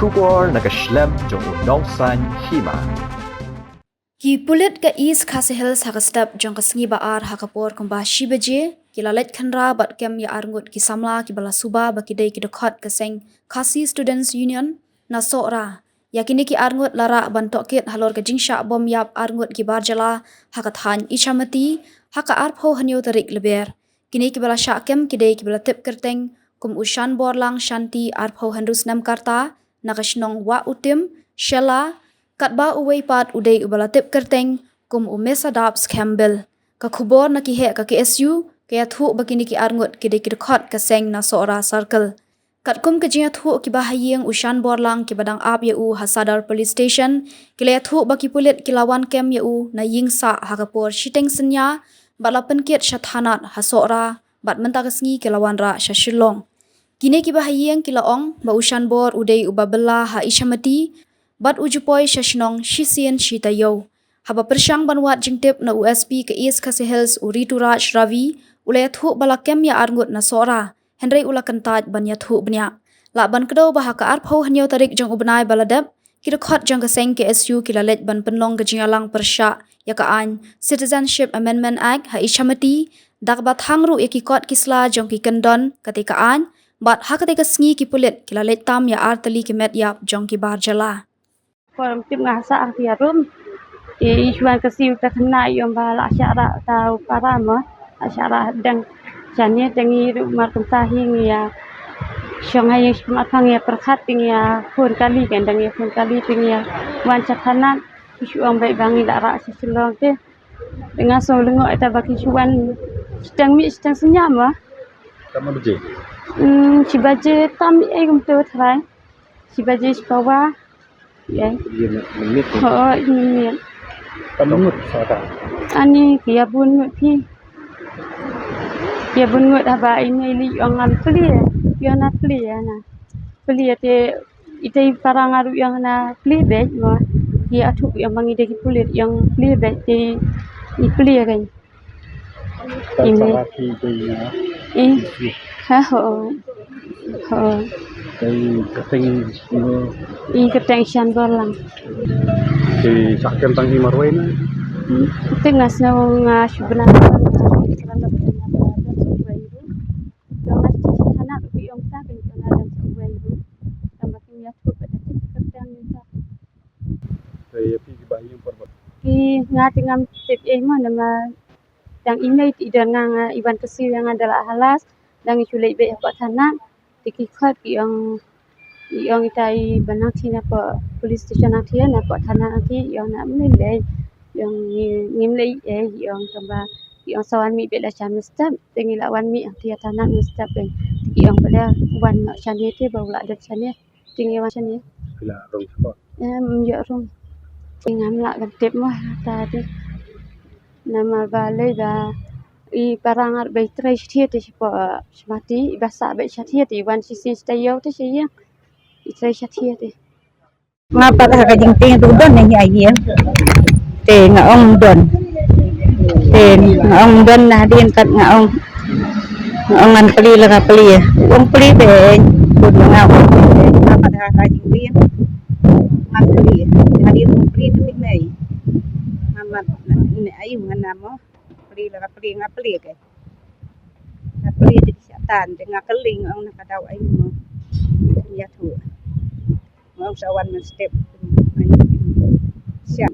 Kubor nakaslem jong udongsan hima. Ki pulit ka is khase hills hakastap jong kasengi baar hakapor kumba shibaje kilalet khanra bat kem ya arngut ki samla ki bala suba bakidei ki dokhat kaseng Khasi Students Union na sora yakini ki arngut lara bantokit halor ka jingsha bom yap arngut ki barjala hakathan ichamati haka arpho hanyo tarik leber kini ki bala syakem kidei ki bala tip kerteng kum ushan borlang shanti arpho handus nam karta nakashnong wa utim shela katba uwei pat udei ubala tip kerteng kum umesa dabs Campbell ka khubor na ki he ka KSU kaya thu bakini ki arngut kidei ki dokhat kaseng na sora circle Katkum kejia thu ki bahayeng ushan borlang ki badang ap yeu Hasadar Police Station kile thu baki pulit kilawan kem yeu na yingsa hakapor shiteng senya balapen kiat shathanat hasora bat mentakasngi kilawan ra shashilong kine ki bahayeng kilaong ba ushan bor udei ubabella ha ishamati bat ujupoy shashnong shisien shitayo haba persyang banwat jingtip na USP ke East Khasi Hills Urituraj Ravi ule thu balakem ya arngut na sora Henry ula kentaj banya thu bnya la ban kedo bah ka arpho hanyo tarik jong ubnai baladap kidokhat jong kaseng KSU kilalet ban penlong gejingalang persya ya ka an Citizenship Amendment Act ha ishamati dak bat hangru ikikot kisla jong ki kendon ketika an bat ha ketika sngi ki pulit kilalet tam ya artali ki met yap jong ki barjala Forum tim ngasa artiarum ijuan kesiu takna yom bala asyara tau parama asyara dan jane dengi rumah kentahi ya syongai sematang ya perkhat ya pun kali kan dengi pun kali ya wan catanan isu ang baik bangi dak rak seselong te dengan so lengok eta baki suan sedang senyam ah Kamu beje. si baje tam ai gum tu thrai si baje bawa ya oh ini Penungut sada. ani kia bun pi dia bungut haba ini li angan peli ya na peli ya na peli te ite parang aru yang na peli bej ma dia atu yang mangi de kulit yang peli bej te ni peli kan ini ha ho i keteng shan bolang Di sakem tangi marwain. tengas na nga subna ki ngati ngam tip ema nama yang ini tidak ngang iban kesiu yang adalah halas dan isulai be apa tanah tikikhat yang itai banati na pa police station atia na pa tanah ati yang na menilai yang ngimlei yang tambah yang sawan mi be la cham step tengi lawan mi atia tanah step yang pada wan chane te baula ada chane tingi wan chane Bila rong spot. ya rum ngam la tip mah tadi nama balai ba i parangar be trai thia te pa smati basa be thia te wan sisi stayo te sia i trai thia te ngapa ka jing ting tu don ni ai te ngaong don na din kat ngaong an peli la ka peli ong peli be pun ngau ngapa ka jing ting ngan peli hari ong peli tu mai amat ni ai ngana mo peli la ka peli ngapeli ke ngapeli di syatan dengan keling ong nak dau ai mo ya tu mau sawan men step siap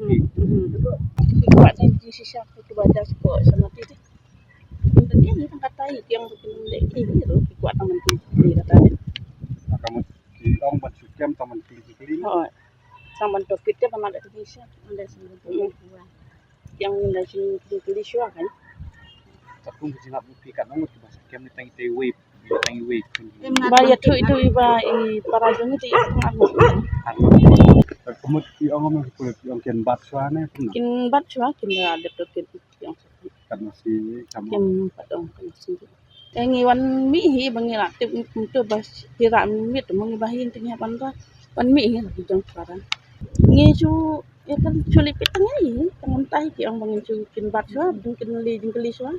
buat di sisa tu baca kok sama tu dia ni tangkat tai yang bikin ini tu buat taman tu dia kata Kamu di ong bat sukem taman kili. oh taman tu kita taman ada bisa ada sini yang dari sini syua kan Takung jinap bukti kat nongut di bahasa kem ni tangi wave. bayar tu itu iba para joni tu aku Kamu di ong ngomong kulit yang ken bat suane kin bat syua kin ada tu yang kan masih kamu. yang padong kan sini yang iwan mi hi bangila tu tu bas kira mi tu mengibahin tingnya pandra pan mi hi lagi jong sekarang ngi cu ya kan sulit pitangnya ini tangan tai ki ang bangin cu kin bat syua kin li syua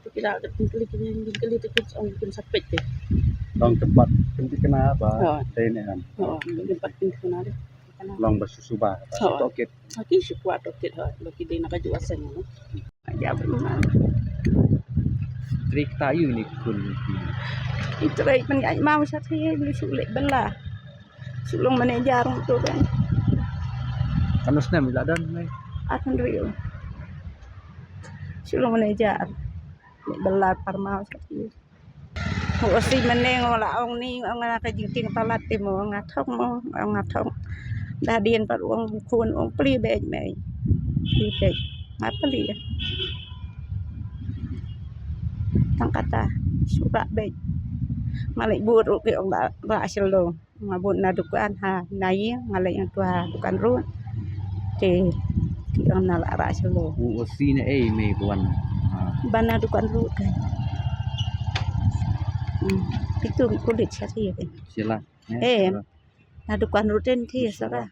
tu kira ada kin li tu kit ong kin sapet deh Long tempat penting kena ba Oh. tene kan. Oh, tempat pintu na rin. Long basusuba. Oo. Tokit. Aki si kuwato kit ha, baki din nakajuasan mo. Ajaban mo na. Trik tayo ni kun. Ito rin man ay mau sa tiya sulit bala. Sulong manager mo to kan. Kanus na miladan may. Akan rin. Sulong manager. Bala par mau sa tiya. Kasi maneng wala ong ni ang nakajingting talat mo ang atong mo ang atong dadian par uang kun uang pli bej may. Pli bej. Mapali. Tangkata suka bej. Malay buru ke ong ba asilo mabun na dukan ha nai malay ang tua dukan ru te ang nala ra asilo Uosi na may buwan. bana dukan ru kan itu kulit siya kan Sila. na dukan ru ten ti sara